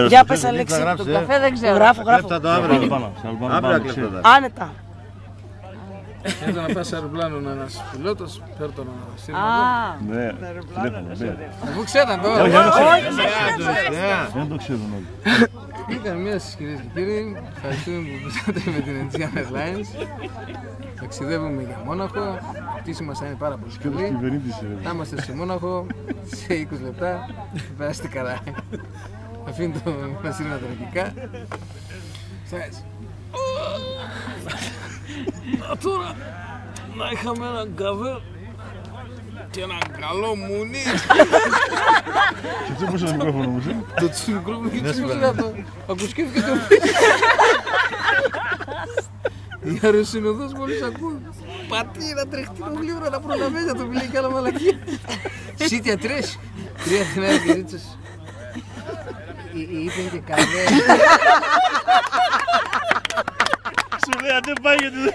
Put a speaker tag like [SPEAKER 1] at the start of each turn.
[SPEAKER 1] Για πες Αλέξη.
[SPEAKER 2] Το καφέ δεν ξέρω.
[SPEAKER 1] Γράφω. Άνετα.
[SPEAKER 3] Ήθελα να πάει σε αεροπλάνο ένας πιλότος, φέρω τον σύρμα.
[SPEAKER 4] Ναι, τηλέφωνο.
[SPEAKER 3] Αφού ξέραν τώρα.
[SPEAKER 4] Δεν το ξέρουν όλοι.
[SPEAKER 3] Ήταν μια στις κυρίες και κύριοι, ευχαριστούμε που πήσατε με την Aegean Airlines. Ταξιδεύουμε για Μόναχο, η πτήση μας θα είναι πάρα πολύ καλή. Θα είμαστε σε Μόναχο σε 20 λεπτά, περάστε καλά. Αφήνω το μασίρι τα λογικά. Σάις. Τώρα να είχαμε έναν καφέ και έναν καλό μουνί.
[SPEAKER 4] Και έτσι πώς είναι το μικρόφωνο μου,
[SPEAKER 3] Το μικρόφωνο και έτσι πώς είναι αυτό. Ακουσκέφθηκε το πίσω. Η αεροσυνοδός μόλις ακούω. Πατήρα τρεχτίνο γλύωρα να προλαβαίνει να το μιλάει κι άλλα μαλακία. Σίτια 3 την άδεια και ρίτσες. Είπεν και καφέ.
[SPEAKER 4] Σου λέει αν δεν πάει γιατί δεν...